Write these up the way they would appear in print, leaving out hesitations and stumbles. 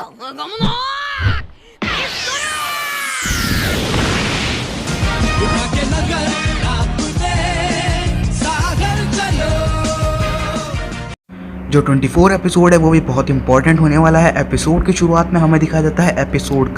このゴムのピストル जो 24 एपिसोड है वो भी बहुत इंपॉर्टेंट होने वाला है। एपिसोड की शुरुआत में हमें दिखाया जाता है एपिसोड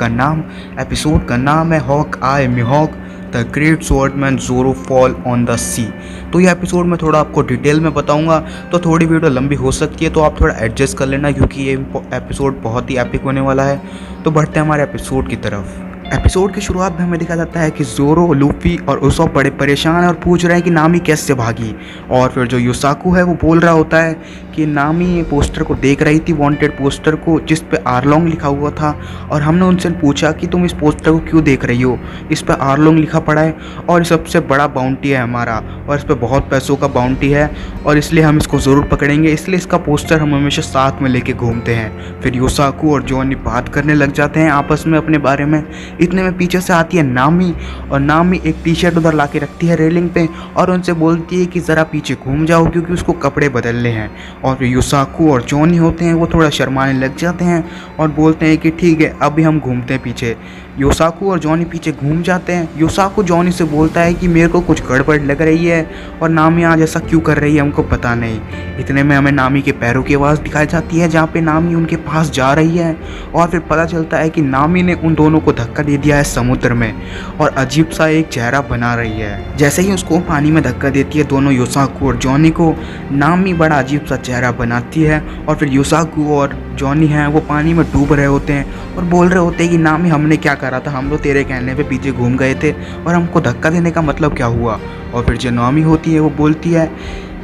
का नाम है Hawk Eye Mihawk the great swordsman Zoro fall on the sea. तो ये एपिसोड में थोड़ा आपको डिटेल में बताऊंगा, तो थोड़ी वीडियो लंबी हो सकती है, तो आप थोड़ा एडजस्ट कर लेना क्योंकि ये एपिसोड बहुत ही एपिक होने वाला है। तो बढ़ते हैं हमारे एपिसोड की तरफ। एपिसोड की शुरुआत में हमें दिखाया जाता है कि ज़ोरो, लूफी और उसॉप बड़े परेशान हैं और पूछ रहे हैं कि नामी कैसे भागी। और फिर जो युसाकू है वो बोल रहा होता है कि नामी पोस्टर को देख रही थी, वांटेड पोस्टर को जिस पे आरलोंग लिखा हुआ था, और हमने उनसे पूछा कि तुम इस पोस्टर को क्यों देख रही हो, इस पे आरलोंग लिखा पड़ा है और सबसे बड़ा बाउंटी है हमारा, और इस पर बहुत पैसों का बाउंटी है और इसलिए हम इसको ज़रूर पकड़ेंगे, इसलिए इसका पोस्टर हम हमेशा साथ में लेके घूमते हैं। फिर युसाकू और जॉनी बात करने लग जाते हैं आपस में अपने बारे में। इतने में पीछे से आती है नामी, और नामी एक टी शर्ट उधर ला के रखती है रेलिंग पे और उनसे बोलती है कि ज़रा पीछे घूम जाओ क्योंकि उसको कपड़े बदलने हैं। और फिर युसाकू और जॉनी होते हैं वो थोड़ा शर्माने लग जाते हैं और बोलते हैं कि ठीक है अभी हम घूमते हैं पीछे। युसाकू और जॉनी पीछे घूम जाते हैं। युसाकू जॉनी से बोलता है कि मेरे को कुछ गड़बड़ लग रही है और नामी आज ऐसा क्यों कर रही है हमको पता नहीं। इतने में हमें नामी के पैरों की आवाज़ दिखाई जाती है जहाँ पे नामी उनके पास जा रही है, और फिर पता चलता है कि नामी ने उन दोनों को धक्का दे दिया है समुद्र में और अजीब सा एक चेहरा बना रही है। जैसे ही उसको पानी में धक्का देती है दोनों युसाकू और जॉनी को, नामी बड़ा अजीब सा चेहरा बनाती है और फिर युसाकू और जॉनी हैं वो पानी में डूब रहे होते हैं और बोल रहे होते हैं कि नामी हमने क्या करा था, हम तो तेरे कहने पे पीछे घूम गए थे और हमको धक्का देने का मतलब क्या हुआ। और फिर जो नामी होती है वो बोलती है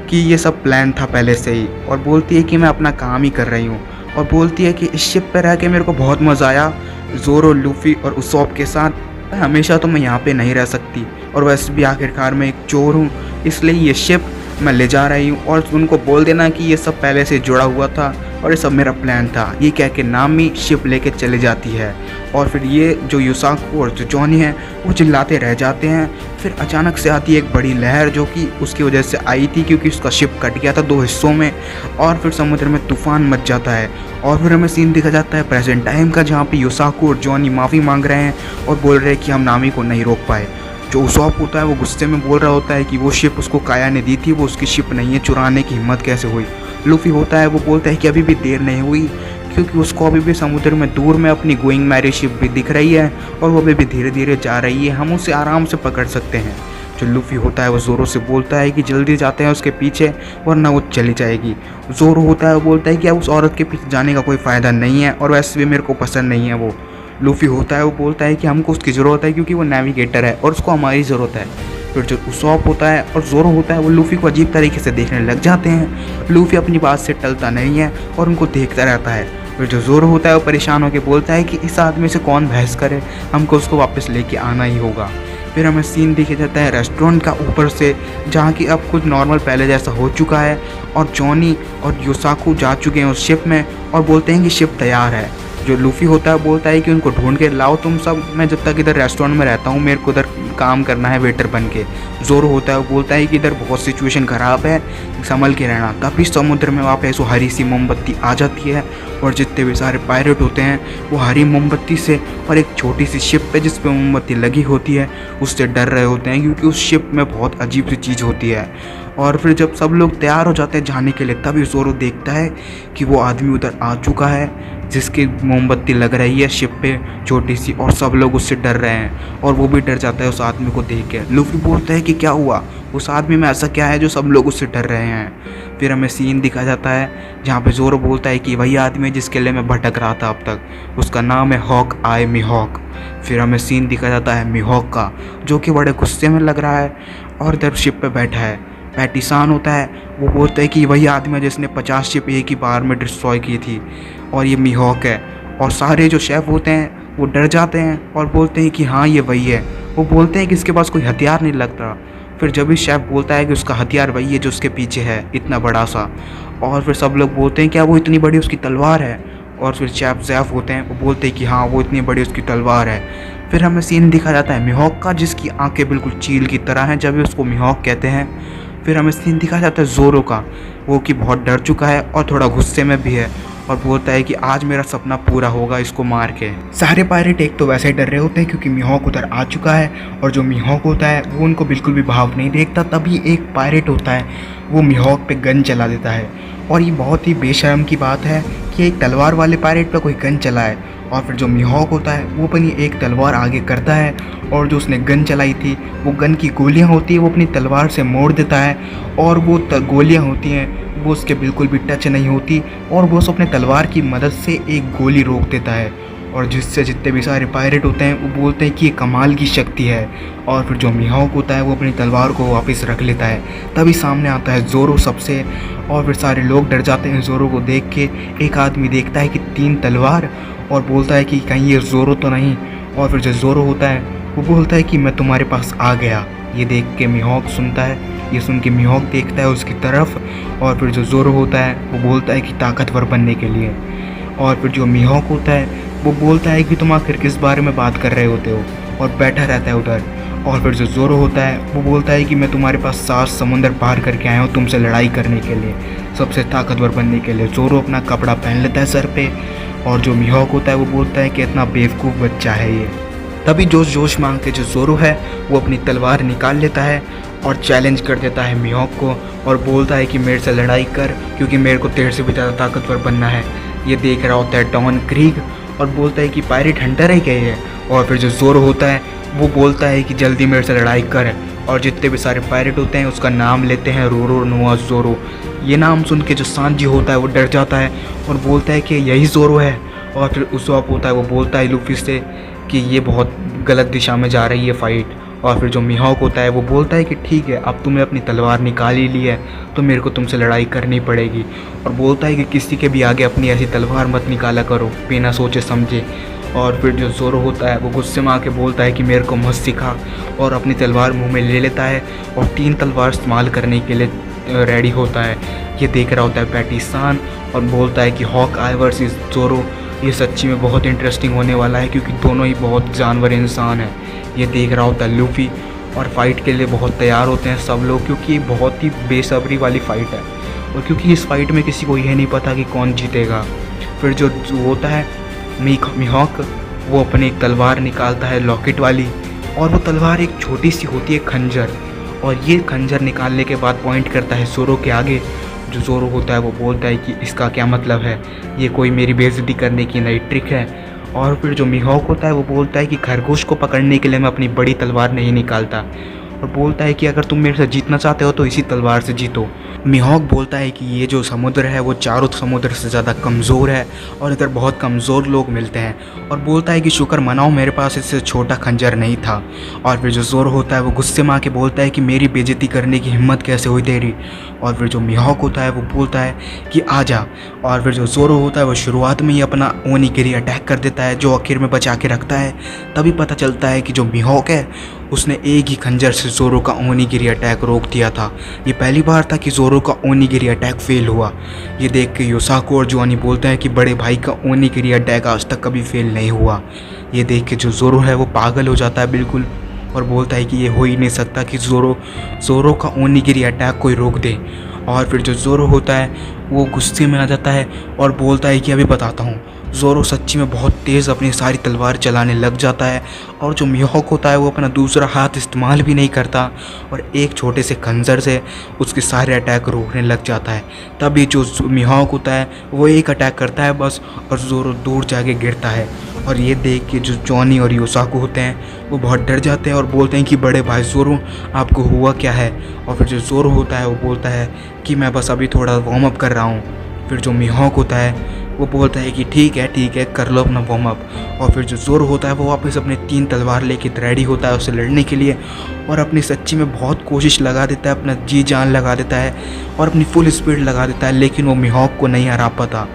कि ये सब प्लान था पहले से ही, और बोलती है कि मैं अपना काम ही कर रही हूँ, और बोलती है कि इस शिप पर रह के मेरे को बहुत मज़ा आया ज़ोरो, लूफी और उसॉप के साथ। हमेशा तो मैं यहाँ पे नहीं रह सकती और वैसे भी आखिरकार मैं एक चोर हूँ, इसलिए ये शिप मैं ले जा रही हूँ, और उनको बोल देना कि ये सब पहले से जुड़ा हुआ था और ये सब मेरा प्लान था। ये कह के नामी शिप लेके चले जाती है और फिर ये जो युसाकू और जो जॉनी है वो चिल्लाते रह जाते हैं। फिर अचानक से आती है एक बड़ी लहर जो कि उसकी वजह से आई थी क्योंकि उसका शिप कट गया था दो हिस्सों में, और फिर समुद्र में तूफान मच जाता है। और फिर हमें सीन दिखा जाता है प्रेजेंट टाइम का जहाँ पे युसाकू और जॉनी माफ़ी मांग रहे हैं और बोल रहे हैं कि हम नामी को नहीं रोक पाए। जो उसॉप होता है वो गुस्से में बोल रहा होता है कि वो शिप उसको काया ने दी थी, वो उसकी शिप नहीं है, चुराने की हिम्मत कैसे हुई। लूफी होता है वो बोलता है कि अभी भी देर नहीं हुई क्योंकि उसको अभी भी समुद्र में दूर में अपनी गोइंग मैरी शिप भी दिख रही है और वो अभी भी धीरे धीरे जा रही है, हम उसे आराम से पकड़ सकते हैं। जो लूफी होता है वो ज़ोरो से बोलता है कि जल्दी जाते हैं उसके पीछे वरना वो चली जाएगी। ज़ोरो होता है वो बोलता है कि अब उस औरत के पीछे जाने का कोई फ़ायदा नहीं है और वैसे भी मेरे को पसंद नहीं है वो। लूफी होता है वो बोलता है कि हमको उसकी ज़रूरत है क्योंकि वो नेविगेटर है और उसको हमारी ज़रूरत है। फिर जो उसॉप होता है और ज़ोरो होता है वो लूफी को अजीब तरीके से देखने लग जाते हैं। लूफी अपनी बात से टलता नहीं है और उनको देखता रहता है। फिर जो ज़ोरो होता है वो परेशान होकर बोलता है कि इस आदमी से कौन बहस करे, हमको उसको वापस लेके आना ही होगा। फिर हमें सीन दिखे जाता है रेस्टोरेंट का ऊपर से जहाँ की अब कुछ नॉर्मल पहले जैसा हो चुका है और जॉनी और युसाकू जा चुके हैं उस शिप में और बोलते हैं कि शिप तैयार है। जो लूफी होता है बोलता है कि उनको ढूंढ के लाओ तुम सब, मैं जब तक इधर रेस्टोरेंट में रहता हूँ मेरे को इधर काम करना है वेटर बन के। ज़ोरो होता है वो बोलता है कि इधर बहुत सिचुएशन ख़राब है, संभल के रहना। तभी समुद्र में वापस वो हरी सी मोमबत्ती आ जाती है और जितने भी सारे पायरेट होते हैं वो हरी मोमबत्ती से और एक छोटी सी शिप पे जिस पे मोमबत्ती लगी होती है उससे डर रहे होते हैं क्योंकि उस शिप में बहुत अजीब सी चीज़ होती है। और फिर जब सब लोग तैयार हो जाते हैं जाने के लिए तभी ज़ोरो देखता है कि वो आदमी उधर आ चुका है जिसकी मोमबत्ती लग रही है शिप पे छोटी सी, और सब लोग उससे डर रहे हैं और वो भी डर जाता है उस आदमी को देख के। लूफी बोलता है कि क्या हुआ, उस आदमी में ऐसा क्या है जो सब लोग उससे डर रहे हैं। फिर हमें सीन दिखा जाता है जहाँ पे ज़ोरो बोलता है कि वही आदमी है जिसके लिए मैं भटक रहा था अब तक, उसका नाम है हॉक आई मिहॉक। फिर हमें सीन दिखा जाता है मिहॉक का जो कि बड़े गुस्से में लग रहा है और इधर शिप पे बैठा है। पैटिसान होता है वो बोलता है कि वही आदमी है जिसने 50 शिप एक ही बार में डिस्ट्रॉय की थी और ये मिहॉक है। और सारे जो शेफ़ होते हैं वो डर जाते हैं और बोलते हैं कि हाँ ये वही है। वो बोलते हैं कि इसके पास कोई हथियार नहीं लगता। फिर जब भी शेफ़ बोलता है कि उसका हथियार वही है जो उसके पीछे है इतना बड़ा सा, और फिर सब लोग बोलते हैं क्या वो इतनी बड़ी उसकी तलवार है, और फिर शेफ़ ज़ैफ होते हैं वो बोलते हैं कि हाँ वो इतनी बड़ी उसकी तलवार है। फिर हमें सीन दिखा जाता है मिहॉक का जिसकी आंखें बिल्कुल चील की तरह हैं जब भी उसको मिहॉक कहते हैं। फिर हमें सीन दिखा जाता है ज़ोरो का, वो कि बहुत डर चुका है और थोड़ा गुस्से में भी है और बोलता है कि आज मेरा सपना पूरा होगा इसको मार के। सारे पायरेट एक तो वैसे ही डर रहे होते हैं क्योंकि मिहोक उधर आ चुका है, और जो मिहोक होता है वो उनको बिल्कुल भी भाव नहीं देखता। तभी एक पायरेट होता है वो मिहोक पे गन चला देता है, और ये बहुत ही बेशर्म की बात है कि एक तलवार वाले पायरेट पे कोई गन चलाए। और फिर जो मिहोक होता है वो अपनी एक तलवार आगे करता है, और जो उसने गन चलाई थी वो गन की गोलियां होती है वो अपनी तलवार से मोड़ देता है, और वो गोलियां होती हैं वो उसके बिल्कुल भी टच नहीं होती, और वो उस अपने तलवार की मदद से एक गोली रोक देता है, और जिससे जितने भी सारे पायरेट होते हैं वो बोलते हैं कि ये कमाल की शक्ति है। और फिर जो मिहोक होता है वो अपनी तलवार को वापस रख लेता है। तभी सामने आता है ज़ोरो सबसे, और फिर सारे लोग डर जाते हैं ज़ोरो को देख के। एक आदमी देखता है कि 3 तलवार, और बोलता है कि कहीं ये ज़ोरो तो नहीं। और फिर जो ज़ोरो होता है वो बोलता है कि मैं तुम्हारे पास आ गया। ये देख के मिहोक सुनता है, ये सुन के मिहोक देखता है उसकी तरफ, और फिर जो ज़ोरो होता है वो बोलता है कि ताकतवर बनने के लिए। और फिर जो मिहोक होता है वो बोलता है कि तुम आखिर किस बारे में बात कर रहे होते हो, और बैठा रहता है उधर। और फिर जो ज़ोरो होता है वो बोलता है कि मैं तुम्हारे पास 7 समुंदर पार करके आया हूँ तुमसे लड़ाई करने के लिए, सबसे ताकतवर बनने के लिए। ज़ोरो अपना कपड़ा पहन लेता है सर पे, और जो मिहोक होता है वो बोलता है कि इतना बेवकूफ़ बच्चा है ये। तभी जोश जोश मांग के जो ज़ोरो है वो अपनी तलवार निकाल लेता है और चैलेंज कर देता है मिहोक को, और बोलता है कि मेरे से लड़ाई कर क्योंकि मेरे को तेरे से भी ज़्यादा ताकतवर बनना है। ये देख रहा होता है डॉन क्रीग, और बोलता है कि पायरेट हंटर है क्या ये। और फिर जो ज़ोरो होता है वो बोलता है कि जल्दी मेरे से लड़ाई कर, और जितने भी सारे पायरेट होते हैं उसका नाम लेते हैं रोरो नोआ ज़ोरो। ये नाम सुन के जो सांजी होता है वो डर जाता है और बोलता है कि यही ज़ोरो है। और फिर उसवाप होता है वो बोलता है लूफी से कि ये बहुत गलत दिशा में जा रही है फाइट। और फिर जो मिहोक होता है वो बोलता है कि ठीक है, अब तुमने अपनी तलवार निकाल ही ली है तो मेरे को तुमसे लड़ाई करनी पड़ेगी, और बोलता है कि किसी के भी आगे अपनी ऐसी तलवार मत निकाला करो बिना सोचे समझे। और फिर जो ज़ोरो होता है वो गुस्से में आके बोलता है कि मेरे को मत सिखा, और अपनी तलवार मुंह में ले लेता है और 3 तलवार इस्तेमाल करने के लिए रेडी होता है। ये देख रहा होता है पैटिसान, और बोलता है कि हॉक आई वर्सेस ज़ोरो ये सच्ची में बहुत इंटरेस्टिंग होने वाला है क्योंकि दोनों ही बहुत जानवर इंसान हैं। ये देख रहा होता है लूफी, और फाइट के लिए बहुत तैयार होते हैं सब लोग क्योंकि ये बहुत ही बेसब्री वाली फ़ाइट है, और क्योंकि इस फाइट में किसी को यह नहीं पता कि कौन जीतेगा। फिर जो होता है मिहोक वो अपनी एक तलवार निकालता है लॉकेट वाली, और वो तलवार एक छोटी सी होती है खंजर, और ये खंजर निकालने के बाद पॉइंट करता है ज़ोरो के आगे। जो ज़ोरो होता है वो बोलता है कि इसका क्या मतलब है, ये कोई मेरी बेइज्जती करने की नई ट्रिक है। और फिर जो मिहोक होता है वो बोलता है कि खरगोश को पकड़ने के लिए मैं अपनी बड़ी तलवार नहीं निकालता, और बोलता है कि अगर तुम मेरे से जीतना चाहते हो तो इसी तलवार से जीतो। मिहोक बोलता है कि ये जो समुद्र है वो चारों समुद्र से ज़्यादा कमज़ोर है और इधर बहुत कमज़ोर लोग मिलते हैं, और बोलता है कि शुक्र मनाओ मेरे पास इससे छोटा खंजर नहीं था। और फिर जो ज़ोरो होता है वो गुस्से में आके बोलता है कि मेरी बेइज्जती करने की हिम्मत कैसे हुई तेरी। और फिर जो मिहोक होता है वो बोलता है कि आजा। और फिर जो ज़ोरो होता है वो शुरुआत में ही अपना ओनिगिरी अटैक कर देता है जो आखिर में बचा के रखता है। तभी पता चलता है कि जो मिहोक है उसने एक ही खंजर से ज़ोरो का ओनिगिरी अटैक रोक दिया था। ये पहली बार था कि ज़ोरो का ओनिगिरी अटैक फेल हुआ। ये देख के योसाको और जोआनी बोलते हैं कि बड़े भाई का ओनिगिरी अटैक आज तक कभी फेल नहीं हुआ। ये देख के जो ज़ोरो है वो पागल हो जाता है बिल्कुल, और बोलता है कि ये हो ही नहीं सकता कि ज़ोरो का ओनिगिरी अटैक कोई रोक दे। और फिर जो ज़ोरो होता है वो गुस्से में आ जाता है और बोलता है कि अभी बताता हूँ। ज़ोरो सच्ची में बहुत तेज़ अपनी सारी तलवार चलाने लग जाता है, और जो मिहोक होता है वो अपना दूसरा हाथ इस्तेमाल भी नहीं करता और एक छोटे से खंजर से उसके सारे अटैक रोकने लग जाता है। तभी जो मिहोक होता है वो एक अटैक करता है बस, और ज़ोरो दूर जाके गिरता है। और ये देख के जो जॉनी और योसाको होते हैं वो बहुत डर जाते हैं और बोलते हैं कि बड़े भाई ज़ोरो आपको हुआ क्या है। और फिर जो ज़ोरो होता है वो बोलता है कि मैं बस अभी थोड़ा वार्म अप कर रहा हूँ। फिर जो मिहोक होता है वो बोलता है कि ठीक है कर लो अपना वार्म अप। और फिर जो ज़ोरो होता है वो वापस अपने 3 तलवार लेके रेडी होता है उससे लड़ने के लिए, और अपनी सच्ची में बहुत कोशिश लगा देता है, अपना जी जान लगा देता है और अपनी फुल स्पीड लगा देता है, लेकिन वो मिहोक को नहीं हरा पाता।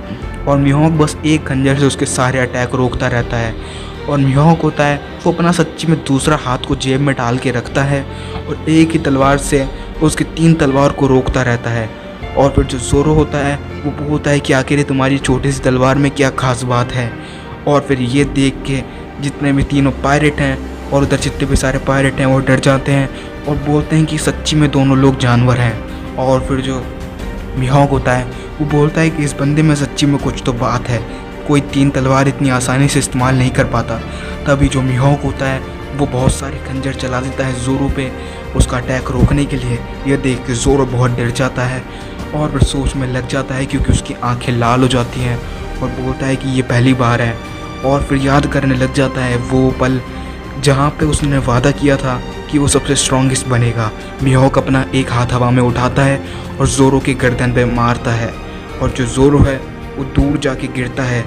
और मिहोक बस एक खंजर से उसके सारे अटैक रोकता रहता है। और मिहोक होता है वो अपना सच्ची में दूसरा हाथ को जेब में डाल के रखता है और एक ही तलवार से उसकी 3 तलवार को रोकता रहता है। और फिर जो ज़ोरो होता है वो बोलता है कि आखिर तुम्हारी छोटी सी तलवार में क्या खास बात है। और फिर ये देख के जितने भी तीनों पायरेट हैं और उधर जितने भी सारे पायरेट हैं वो डर जाते हैं और बोलते हैं कि सच्ची में दोनों लोग जानवर हैं। और फिर जो मिहोक होता है वो बोलता है कि इस बंदे में सच्ची में कुछ तो बात है, कोई 3 तलवार इतनी आसानी से इस्तेमाल नहीं कर पाता। तभी जो मिहोक होता है वो बहुत सारे खंजर चला देता है ज़ोरो पे उसका अटैक रोकने के लिए। यह देख के ज़ोरो बहुत डर जाता है और फिर सोच में लग जाता है क्योंकि उसकी आंखें लाल हो जाती हैं और बोलता है कि ये पहली बार है। और फिर याद करने लग जाता है वो पल जहाँ पे उसने वादा किया था कि वो सबसे स्ट्रॉन्गेस्ट बनेगा। मिहोक अपना एक हाथ हवा में उठाता है और ज़ोरो के गर्दन पे मारता है और जो ज़ोरो है वो दूर जाके गिरता है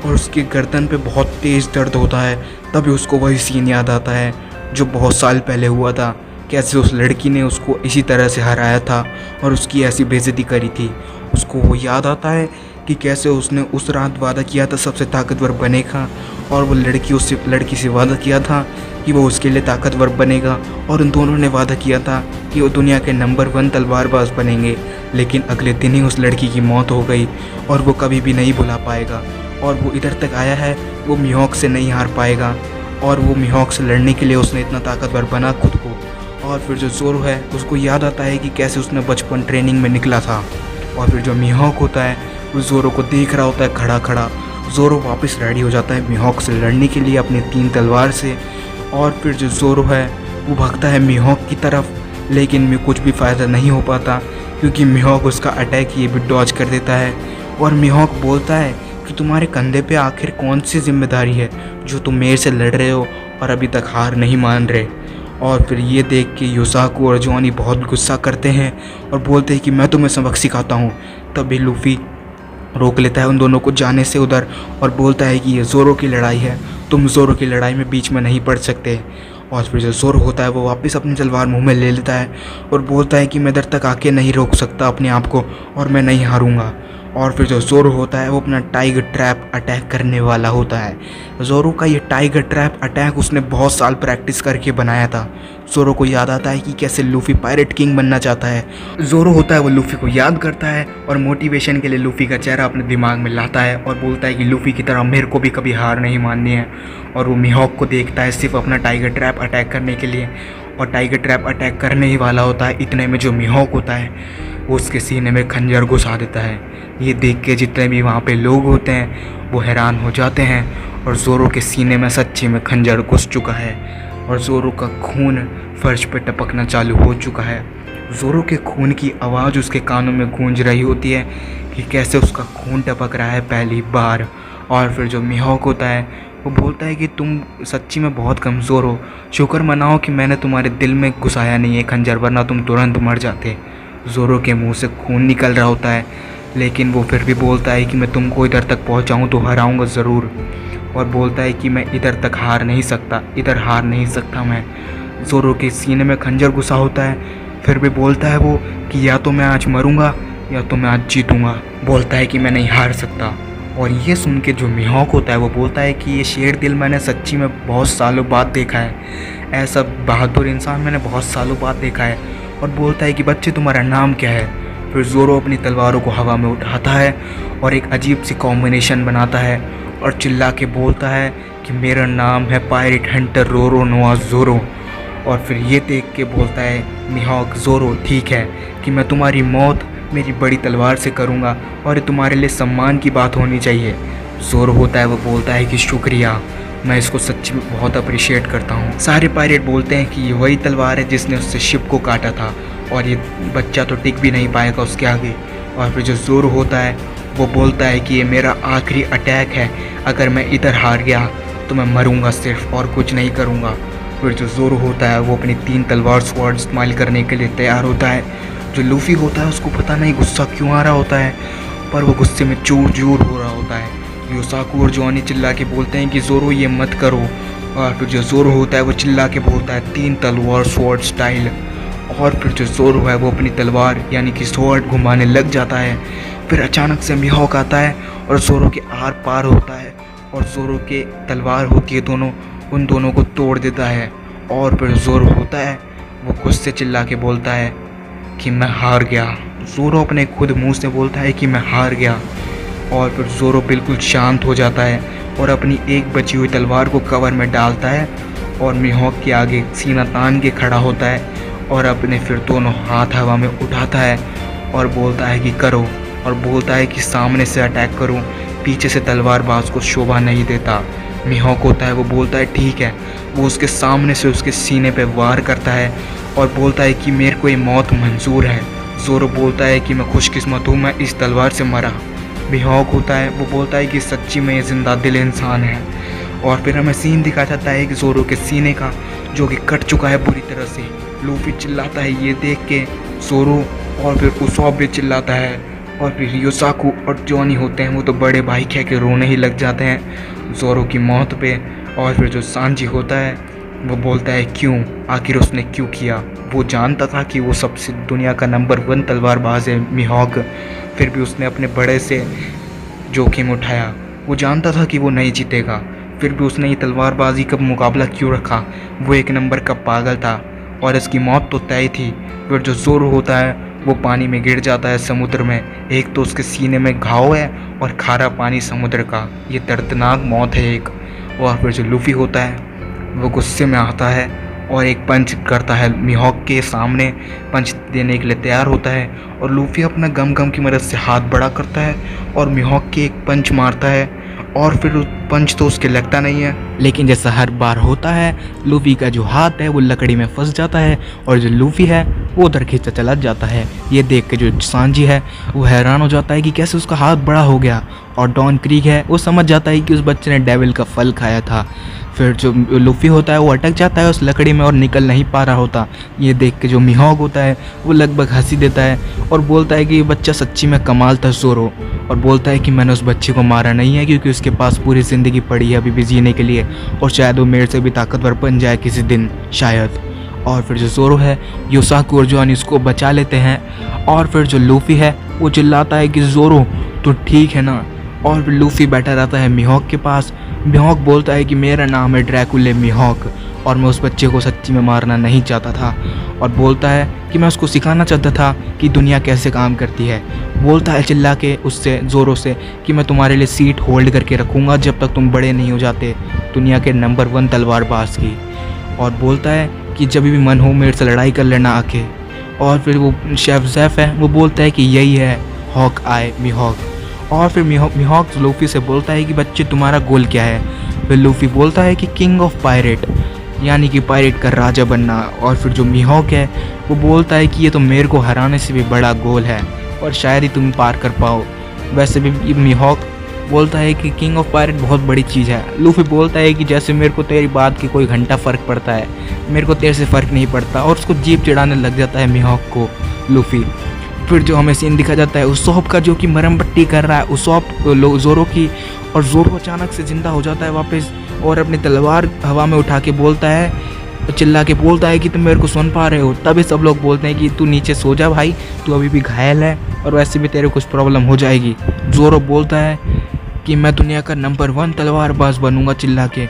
और उसके गर्दन पे बहुत तेज़ दर्द होता है। तभी उसको वही सीन याद आता है जो बहुत साल पहले हुआ था, कैसे उस लड़की ने उसको इसी तरह से हराया था और उसकी ऐसी बेइज्जती करी थी। उसको वो याद आता है कि कैसे उसने उस रात वादा किया था सबसे ताकतवर बनेगा और वो लड़की से वादा किया था कि वो उसके लिए ताकतवर बनेगा और उन दोनों ने वादा किया था कि वो दुनिया के नंबर 1 तलवारबाज बनेंगे। लेकिन अगले दिन ही उस लड़की की मौत हो गई और वो कभी भी नहीं भुला पाएगा और वो इधर तक आया है, वो मिहोक से नहीं हार पाएगा और वो मिहोक से लड़ने के लिए उसने इतना ताकतवर बना खुद को। और फिर जो ज़ोरो है उसको याद आता है कि कैसे उसने बचपन ट्रेनिंग में निकला था और फिर जो मिहोक होता है वो ज़ोरो को देख रहा होता है खड़ा खड़ा। ज़ोरो वापस रेडी हो जाता है मिहोक से लड़ने के लिए अपनी 3 तलवार से और फिर जो ज़ोरो है वो भागता है मिहोक की तरफ, लेकिन में कुछ भी फ़ायदा नहीं हो पाता क्योंकि मिहोक उसका अटैक ये भी डॉज कर देता है। और मिहोक बोलता है कि तुम्हारे कंधे पे आखिर कौन सी जिम्मेदारी है जो तुम मेरे से लड़ रहे हो और अभी तक हार नहीं मान रहे। और फिर ये देख के योसाकू और जॉनी बहुत गुस्सा करते हैं और बोलते हैं कि मैं तुम्हें सबक सिखाता हूँ। तभी लूफ़ी रोक लेता है उन दोनों को जाने से उधर और बोलता है कि ये ज़ोरो की लड़ाई है, तुम ज़ोरो की लड़ाई में बीच में नहीं पड़ सकते। और फिर जो ज़ोरो होता है वो वापस अपनी तलवार मुंह में ले लेता है और बोलता है कि मैं इधर तक आके नहीं रोक सकता अपने आप को और मैं नहीं हारूंगा। और फिर जो ज़ोरो होता है वो अपना टाइगर ट्रैप अटैक करने वाला होता है। ज़ोरो का ये टाइगर ट्रैप अटैक उसने बहुत साल प्रैक्टिस करके बनाया था। ज़ोरो को याद आता है कि कैसे लूफ़ी पायरेट किंग बनना चाहता है। ज़ोरो होता है वो लूफ़ी को याद करता है और मोटिवेशन के लिए लूफ़ी का चेहरा अपने दिमाग में लाता है और बोलता है कि लूफ़ी की तरह मेरे को भी कभी हार नहीं माननी है। और वो मिहोक को देखता है सिर्फ अपना टाइगर ट्रैप अटैक करने के लिए और टाइगर ट्रैप अटैक करने ही वाला होता है। इतने में जो मिहोक होता है वो उसके सीने में खंजर घुसा देता है। ये देख के जितने भी वहाँ पे लोग होते हैं वो हैरान हो जाते हैं और ज़ोरो के सीने में सच्ची में खंजर घुस चुका है और ज़ोरो का खून फर्श पे टपकना चालू हो चुका है। ज़ोरो के खून की आवाज़ उसके कानों में गूंज रही होती है कि कैसे उसका खून टपक रहा है पहली बार। और फिर जो मिहोक होता है वो बोलता है कि तुम सच्ची में बहुत कमज़ोर हो, शुक्र मनाओ कि मैंने तुम्हारे दिल में घुसाया नहीं है खंजर, वरना तुम तुरंत मर जाते। ज़ोरो के मुंह से खून निकल रहा होता है लेकिन वो फिर भी बोलता है कि मैं तुमको इधर तक पहुंचाऊं तो हराऊंगा ज़रूर। और बोलता है कि मैं इधर तक हार नहीं सकता, इधर हार नहीं सकता मैं। ज़ोरो के सीने में खंजर घुसा होता है, फिर भी बोलता है वो कि या तो मैं आज मरूंगा या तो मैं आज जीतूंगा। बोलता है कि मैं नहीं हार सकता। और ये सुन के जो मिहोक होता है वो बोलता है कि ये शेर दिल मैंने सच्ची में बहुत सालों बाद देखा है, ऐसा बहादुर इंसान मैंने बहुत सालों बाद देखा है। और बोलता है कि बच्चे तुम्हारा नाम क्या है। फिर ज़ोरो अपनी तलवारों को हवा में उठाता है और एक अजीब सी कॉम्बिनेशन बनाता है और चिल्ला के बोलता है कि मेरा नाम है पायरेट हंटर रोरो नोआ ज़ोरो। और फिर ये देख के बोलता है मिहोक ज़ोरो ठीक है कि मैं तुम्हारी मौत मेरी बड़ी तलवार से करूँगा और ये तुम्हारे लिए सम्मान की बात होनी चाहिए। ज़ोरो होता है वो बोलता है कि शुक्रिया, मैं इसको सच्ची में बहुत अप्रिशिएट करता हूँ। सारे पायरेट बोलते हैं कि ये वही तलवार है जिसने उससे शिप को काटा था और ये बच्चा तो टिक भी नहीं पाएगा उसके आगे। और फिर जो ज़ोरो होता है वो बोलता है कि ये मेरा आखिरी अटैक है, अगर मैं इधर हार गया तो मैं मरूंगा सिर्फ और कुछ नहीं करूँगा। फिर जो ज़ोरो होता है वो अपनी 3 तलवार स्वॉर्ड इस्तेमाल करने के लिए तैयार होता है। जो लूफ़ी होता है उसको पता नहीं गुस्सा क्यों आ रहा होता है, पर वो गुस्से में चूर चूर हो रहा होता है। योसाकू और जॉनी चिल्ला के बोलते हैं कि ज़ोरो ये मत करो। और फिर जो ज़ोरो होता है वो चिल्ला के बोलता है 3 तलवार स्वॉर्ड स्टाइल। और फिर जो ज़ोरो है वो अपनी तलवार यानी कि स्वॉर्ड घुमाने लग जाता है। फिर अचानक से मिहोक आता है और ज़ोरो के आर पार होता है और ज़ोरो के तलवार होती है दोनों, उन दोनों को तोड़ देता है। और फिर ज़ोरो होता है वो गुस्से चिल्ला के बोलता है कि मैं हार गया। ज़ोरो अपने खुद मुंह से बोलता है कि मैं हार गया। और फिर ज़ोरो बिल्कुल शांत हो जाता है और अपनी एक बची हुई तलवार को कवर में डालता है और मिहोक के आगे सीना तान के खड़ा होता है और अपने फिर दोनों हाथ हवा में उठाता है और बोलता है कि करो, और बोलता है कि सामने से अटैक करूं, पीछे से तलवारबाज को शोभा नहीं देता। मिहोक होता है वो बोलता है ठीक है। वो उसके सामने से उसके सीने पे वार करता है और बोलता है कि मेरे को ये मौत मंजूर है। ज़ोरो बोलता है कि मैं खुशकिस्मत हूँ, मैं इस तलवार से मरा। मिहोक होता है वो बोलता है कि सच्ची में ये जिंदा दिल इंसान है। और फिर हमें सीन दिखा जाता है कि ज़ोरो के सीने का, जो कि कट चुका है बुरी तरह से। लूफी चिल्लाता है ये देख के ज़ोरो, और फिर उसॉप भी चिल्लाता है, और फिर योसाकू और जॉनी होते हैं वो तो बड़े भाई कह के रोने ही लग जाते हैं ज़ोरो की मौत पे। और फिर जो सांजी होता है वो बोलता है क्यों, आखिर उसने क्यों किया। वो जानता था कि वो सबसे दुनिया का नंबर 1 तलवारबाज है मिहोक, फिर भी उसने अपने बड़े से जोखिम उठाया। वो जानता था कि वो नहीं जीतेगा, फिर भी उसने ये तलवारबाजी का मुकाबला क्यों रखा। वो एक नंबर का पागल था और इसकी मौत तो तय थी। फिर जो ज़ोरो होता है वो पानी में गिर जाता है समुद्र में। एक तो उसके सीने में घाव है और खारा पानी समुद्र का, ये दर्दनाक मौत है एक। और फिर जो लूफी होता है वो गुस्से में आता है और एक पंच करता है मिहोक के सामने, पंच देने के लिए तैयार होता है। और लूफी अपना गम की मदद से हाथ बड़ा करता है और मिहोक के एक पंच मारता है। और फिर पंच तो उसके लगता नहीं है, लेकिन जैसा हर बार होता है लूफी का जो हाथ है वो लकड़ी में फंस जाता है और जो लूफी है वो उधर खींचता चला जाता है। ये देख के जो सांजी है वो हैरान हो जाता है कि कैसे उसका हाथ बड़ा हो गया। और डॉन क्रीक है वो समझ जाता है कि उस बच्चे ने डेविल का फल खाया था। फिर जो लूफी होता है वो अटक जाता है उस लकड़ी में और निकल नहीं पा रहा होता। ये देख के जो मिहोक होता है वो लगभग हंसी देता है और बोलता है कि ये बच्चा सच्ची में कमाल था ज़ोरो। और बोलता है कि मैंने उस बच्चे को मारा नहीं है, क्योंकि उसके पास पूरी ज़िंदगी पड़ी है अभी भी जीने के लिए, और शायद वो मेरे से भी ताकतवर बन जाए किसी दिन शायद। और फिर जो ज़ोरो है योसाकू और जॉनी उसको बचा लेते हैं। और फिर जो लूफी है वो चिल्लाता है कि ज़ोरो तो ठीक है ना। और फिर लूफी बैठा रहता है मिहोक के पास। मिहोक बोलता है कि मेरा नाम है ड्रैकुले मिहोक और मैं उस बच्चे को सच्ची में मारना नहीं चाहता था, और बोलता है कि मैं उसको सिखाना चाहता था कि दुनिया कैसे काम करती है। बोलता है चिल्ला के उससे ज़ोरो से कि मैं तुम्हारे लिए सीट होल्ड करके रखूँगा जब तक तुम बड़े नहीं हो जाते दुनिया के नंबर 1 तलवारबाज की। और बोलता है कि जब भी मन हो मेरे से लड़ाई कर लेना आके। और फिर वो शेफ ज़ैफ है वो बोलता है कि यही है हॉक आए मिहोक। और फिर मिहोक लूफी से बोलता है कि बच्चे तुम्हारा गोल क्या है। फिर लूफी बोलता है कि किंग ऑफ पायरेट, यानी कि पायरेट का राजा बनना। और फिर जो मिहोक है वो बोलता है कि ये तो मेरे को हराने से भी बड़ा गोल है और शायद ही तुम पार कर पाओ। वैसे भी मिहोक बोलता है कि किंग ऑफ पायरेट बहुत बड़ी चीज़ है। लूफी बोलता है कि जैसे मेरे को तेरी बात की कोई घंटा फ़र्क पड़ता है, मेरे को तेरे से फ़र्क नहीं पड़ता। और उसको जीप चढ़ाने लग जाता है मिहोक को लूफी। फिर जो हमें सीन दिखा जाता है उसॉप का, जो कि मरम पट्टी कर रहा है उसॉप ज़ोरो की। और ज़ोरो अचानक से ज़िंदा हो जाता है वापस और अपनी तलवार हवा में उठा के बोलता है, चिल्ला के बोलता है कि तुम मेरे को सुन पा रहे हो। तभी सब लोग बोलते हैं कि तू नीचे सो जा भाई, तू अभी भी घायल है और वैसे भी तेरे कुछ प्रॉब्लम हो जाएगी। ज़ोरो बोलता है कि मैं दुनिया का नंबर 1 तलवारबाज बनूंगा चिल्ला के।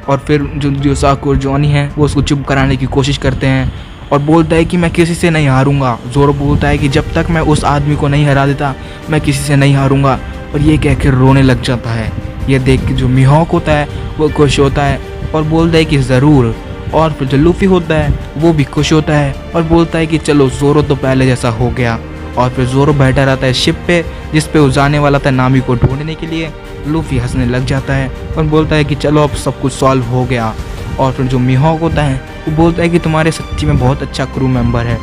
और फिर जो योसाकू और जॉनी हैं वो उसको चुप कराने की कोशिश करते हैं और बोलता है कि मैं किसी से नहीं हारूंगा। ज़ोरो बोलता है कि जब तक मैं उस आदमी को नहीं हरा देता मैं किसी से नहीं हारूंगा। और ये कह के रोने लग जाता है। ये देख के जो मिहोक होता है वो खुश होता है और बोलता है कि ज़रूर। और फिर जो लूफी होता है वो भी खुश होता है और बोलता है कि चलो ज़ोरो तो पहले जैसा हो गया। और फिर ज़ोरो बैठा रहता है शिप पे जिस पे वो जाने वाला था नामी को ढूंढने के लिए। लूफी हंसने लग जाता है और बोलता है कि चलो अब सब कुछ सॉल्व हो गया। और फिर जो मिहोक होता है वो बोलता है कि तुम्हारे सच्ची में बहुत अच्छा क्रू मेंबर है।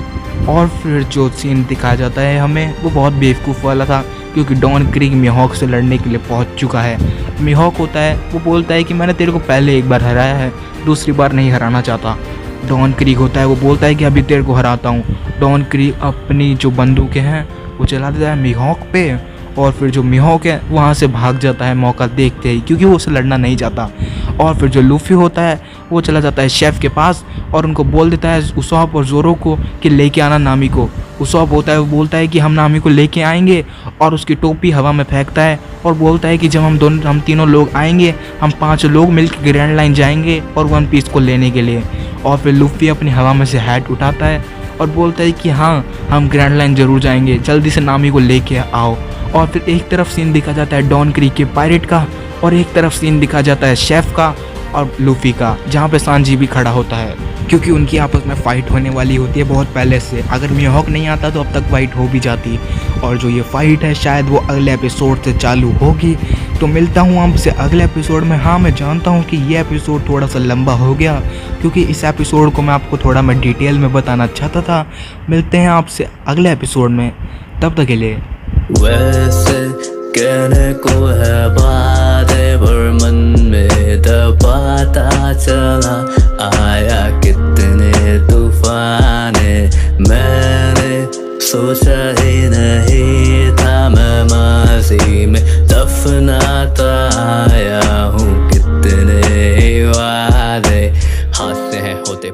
और फिर जो सीन दिखाया जाता है हमें वो बहुत बेवकूफ़ वाला था, क्योंकि डॉन क्रीक मिहोक से लड़ने के लिए पहुंच चुका है। मिहोक होता है वो बोलता है कि मैंने तेरे को पहले एक बार हराया है, दूसरी बार नहीं हराना चाहता। डॉन क्रीक होता है वो बोलता है कि अभी तेरे को हराता हूँ। डॉन क्रीक अपनी जो बंदूकें हैं वो चला देता है मिहोक पे। और फिर जो मिहोक है वहाँ से भाग जाता है मौका देखते ही, क्योंकि वो उससे लड़ना नहीं चाहता। और फिर जो लूफी होता है वो चला जाता है शेफ़ के पास और उनको बोल देता है उसॉप और ज़ोरो को कि लेके आना नामी को। उसॉप होता है वो बोलता है कि हम नामी को लेके आएंगे और उसकी टोपी हवा में फेंकता है और बोलता है कि जब हम तीनों लोग आएंगे हम 5 लोग मिलकर ग्रैंड लाइन जाएंगे और वन पीस को लेने के लिए। और फिर लूफी अपनी हवा में से हैट उठाता है और बोलता है कि हाँ हम ग्रैंड लाइन ज़रूर जाएंगे, जल्दी से नामी को लेके आओ। और फिर एक तरफ सीन दिखा जाता है डॉन क्रीक के पायरेट का और एक तरफ सीन दिखा जाता है शेफ़ का। और लूफी का, जहाँ पे सांजी भी खड़ा होता है, क्योंकि उनकी आपस में फ़ाइट होने वाली होती है बहुत पहले से। अगर मिहोक नहीं आता तो अब तक फाइट हो भी जाती, और जो ये फ़ाइट है शायद वो अगले एपिसोड से चालू होगी। तो मिलता हूँ आपसे अगले एपिसोड में। हाँ, मैं जानता हूँ कि ये एपिसोड थोड़ा सा लंबा हो गया, क्योंकि इस एपिसोड को मैं आपको थोड़ा मैं डिटेल में बताना चाहता था। मिलते हैं आपसे अगले एपिसोड में, तब तक के लिए। वैसे कहने को है बातें पर मन में दबाता चला आया कितने तूफाने, मैंने सोचा ही नहीं